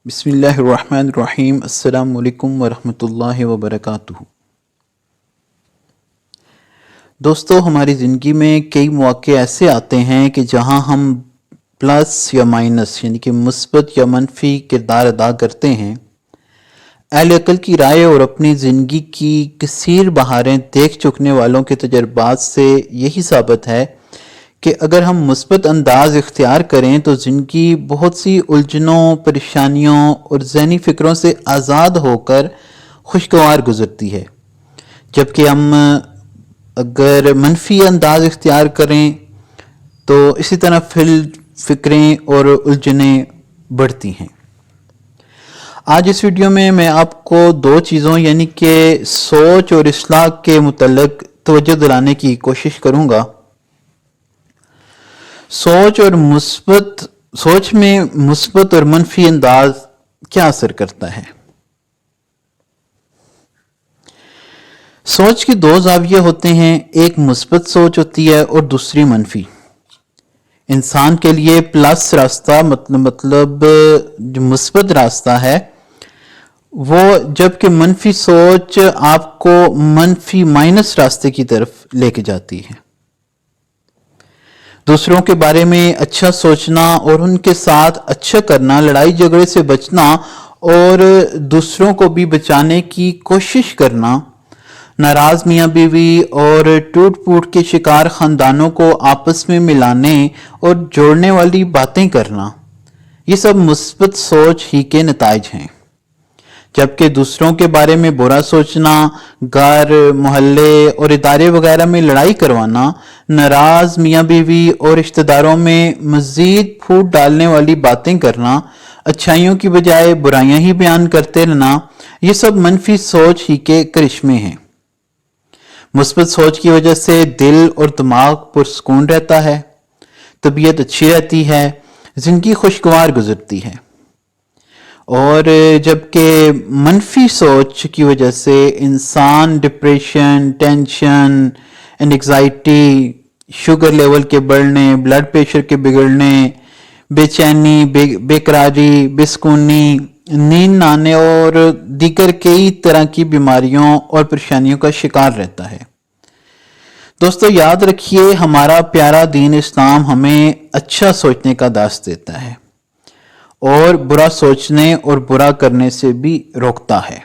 بسم اللہ الرحمن الرحیم۔ السلام علیکم ورحمۃ اللہ وبرکاتہ۔ دوستو، ہماری زندگی میں کئی مواقع ایسے آتے ہیں کہ جہاں ہم پلس یا مائنس یعنی کہ مثبت یا منفی کردار ادا کرتے ہیں۔ اہل عقل کی رائے اور اپنی زندگی کی کثیر بہاریں دیکھ چکنے والوں کے تجربات سے یہی ثابت ہے کہ اگر ہم مثبت انداز اختیار کریں تو زندگی بہت سی الجھنوں، پریشانیوں اور ذہنی فکروں سے آزاد ہو کر خوشگوار گزرتی ہے، جبکہ ہم اگر منفی انداز اختیار کریں تو اسی طرح فکریں اور الجھنیں بڑھتی ہیں۔ آج اس ویڈیو میں آپ کو دو چیزوں یعنی کہ سوچ اور اصلاح کے متعلق توجہ دلانے کی کوشش کروں گا۔ سوچ میں مثبت اور منفی انداز کیا اثر کرتا ہے؟ سوچ کے دو زاویے ہوتے ہیں، ایک مثبت سوچ ہوتی ہے اور دوسری منفی۔ انسان کے لیے پلس راستہ مطلب جو مثبت راستہ ہے وہ، جبکہ منفی سوچ آپ کو منفی مائنس راستے کی طرف لے کے جاتی ہے۔ دوسروں کے بارے میں اچھا سوچنا اور ان کے ساتھ اچھا کرنا، لڑائی جھگڑے سے بچنا اور دوسروں کو بھی بچانے کی کوشش کرنا، ناراض میاں بیوی اور ٹوٹ پھوٹ کے شکار خاندانوں کو آپس میں ملانے اور جوڑنے والی باتیں کرنا، یہ سب مثبت سوچ ہی کے نتائج ہیں۔ جبکہ دوسروں کے بارے میں برا سوچنا، گھر، محلے اور ادارے وغیرہ میں لڑائی کروانا، ناراض میاں بیوی اور رشتہ داروں میں مزید پھوٹ ڈالنے والی باتیں کرنا، اچھائیوں کی بجائے برائیاں ہی بیان کرتے رہنا، یہ سب منفی سوچ ہی کے کرشمے ہیں۔ مثبت سوچ کی وجہ سے دل اور دماغ پرسکون رہتا ہے، طبیعت اچھی رہتی ہے، زندگی خوشگوار گزرتی ہے۔ اور جبکہ منفی سوچ کی وجہ سے انسان depression, tension, anxiety, sugar level کے بڑھنے، بلڈ پریشر کے بگڑنے، بے چینی، بے قراری، بے سکونی، نیند نہ آنے اور دیگر کئی طرح کی بیماریوں اور پریشانیوں کا شکار رہتا ہے۔ دوستو، یاد رکھیے، ہمارا پیارا دین اسلام ہمیں اچھا سوچنے کا داعث دیتا ہے اور برا سوچنے اور برا کرنے سے بھی روکتا ہے۔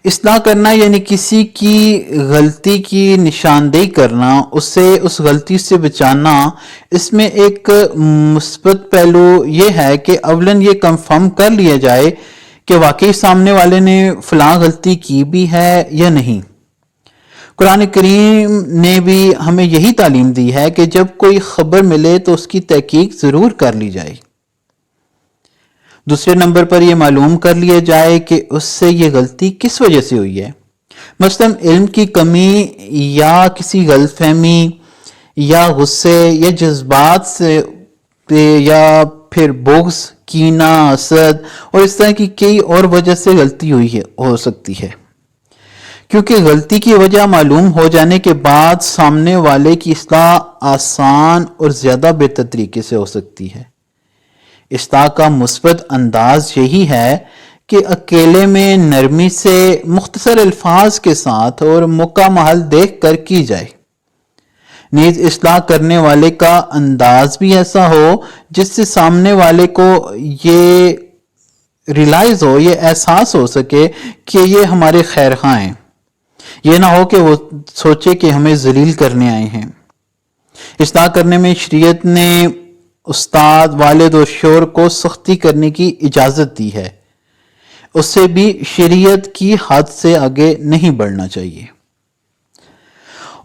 اصلاح کرنا یعنی کسی کی غلطی کی نشاندہی کرنا، اسے اس غلطی سے بچانا۔ اس میں ایک مثبت پہلو یہ ہے کہ اولاً یہ کنفرم کر لیا جائے کہ واقعی سامنے والے نے فلاں غلطی کی بھی ہے یا نہیں۔ قرآن کریم نے بھی ہمیں یہی تعلیم دی ہے کہ جب کوئی خبر ملے تو اس کی تحقیق ضرور کر لی جائے۔ دوسرے نمبر پر یہ معلوم کر لیا جائے کہ اس سے یہ غلطی کس وجہ سے ہوئی ہے، مثلا علم کی کمی یا کسی غلط فہمی یا غصے یا جذبات سے یا پھر بغض، کینہ، حسد اور اس طرح کی کئی اور وجہ سے غلطی ہو سکتی ہے۔ کیونکہ غلطی کی وجہ معلوم ہو جانے کے بعد سامنے والے کی اصلاح آسان اور زیادہ بہتر طریقے سے ہو سکتی ہے۔ اصلاح کا مثبت انداز یہی ہے کہ اکیلے میں نرمی سے مختصر الفاظ کے ساتھ اور موقع محل دیکھ کر کی جائے۔ نیز اصلاح کرنے والے کا انداز بھی ایسا ہو جس سے سامنے والے کو یہ ریلائز ہو، یہ احساس ہو سکے کہ یہ ہمارے خیر خواہ ہیں۔ یہ نہ ہو کہ وہ سوچے کہ ہمیں ذلیل کرنے آئے ہیں۔ اصلاح کرنے میں شریعت نے استاد، والد اور شوہر کو سختی کرنے کی اجازت دی ہے، اس سے بھی شریعت کی حد سے آگے نہیں بڑھنا چاہیے۔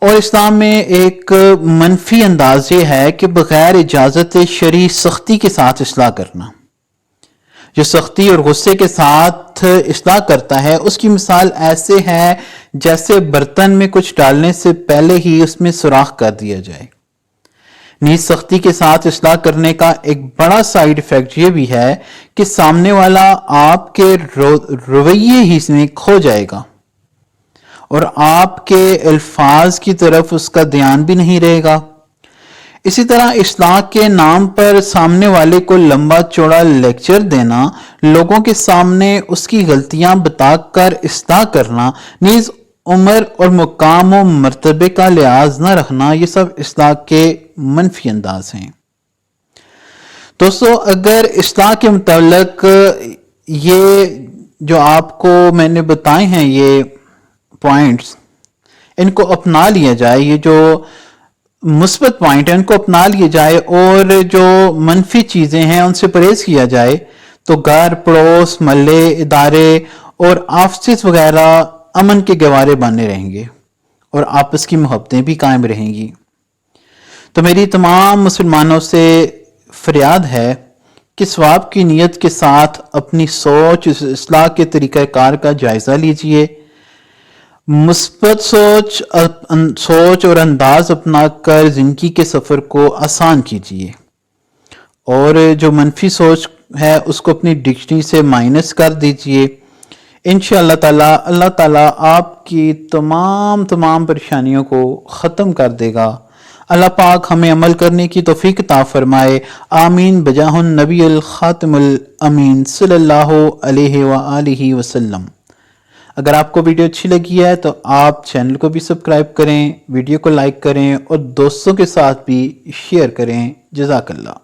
اور اسلام میں ایک منفی انداز یہ ہے کہ بغیر اجازت شرعی سختی کے ساتھ اصلاح کرنا۔ جو سختی اور غصے کے ساتھ اصلاح کرتا ہے اس کی مثال ایسے ہے جیسے برتن میں کچھ ڈالنے سے پہلے ہی اس میں سوراخ کر دیا جائے۔ نیز سختی کے ساتھ اصلاح کرنے کا ایک بڑا سائیڈ ایفیکٹ یہ بھی ہے کہ سامنے والا آپ کے رویے ہی میں کھو جائے گا اور آپ کے الفاظ کی طرف اس کا دھیان بھی نہیں رہے گا۔ اسی طرح اصلاح کے نام پر سامنے والے کو لمبا چوڑا لیکچر دینا، لوگوں کے سامنے اس کی غلطیاں بتا کر اصلاح کرنا، نیز عمر اور مقام و مرتبے کا لحاظ نہ رکھنا، یہ سب اصلاح کے منفی انداز ہیں۔ دوستو، اگر اصلاح کے متعلق یہ جو آپ کو میں نے بتائے ہیں یہ پوائنٹس، ان کو اپنا لیا جائے، یہ جو مثبت پوائنٹ ہیں ان کو اپنا لیا جائے اور جو منفی چیزیں ہیں ان سے پرہیز کیا جائے، تو گھر، پڑوس، محلے، ادارے اور آفسز وغیرہ امن کے گہوارے بنے رہیں گے اور آپس کی محبتیں بھی قائم رہیں گی۔ تو میری تمام مسلمانوں سے فریاد ہے کہ ثواب کی نیت کے ساتھ اپنی سوچ، اصلاح کے طریقہ کار کا جائزہ لیجئے، مثبت سوچ اور انداز اپنا کر زندگی کے سفر کو آسان کیجئے، اور جو منفی سوچ ہے اس کو اپنی ڈکشنری سے مائنس کر دیجئے۔ انشاءاللہ تعالی اللہ تعالیٰ آپ کی تمام پریشانیوں کو ختم کر دے گا۔ اللہ پاک ہمیں عمل کرنے کی توفیق عطا فرمائے، آمین بجاہ النبی الخاتم الامین صلی اللہ علیہ وآلہ وسلم۔ اگر آپ کو ویڈیو اچھی لگی ہے تو آپ چینل کو بھی سبسکرائب کریں، ویڈیو کو لائک کریں اور دوستوں کے ساتھ بھی شیئر کریں۔ جزاک اللہ۔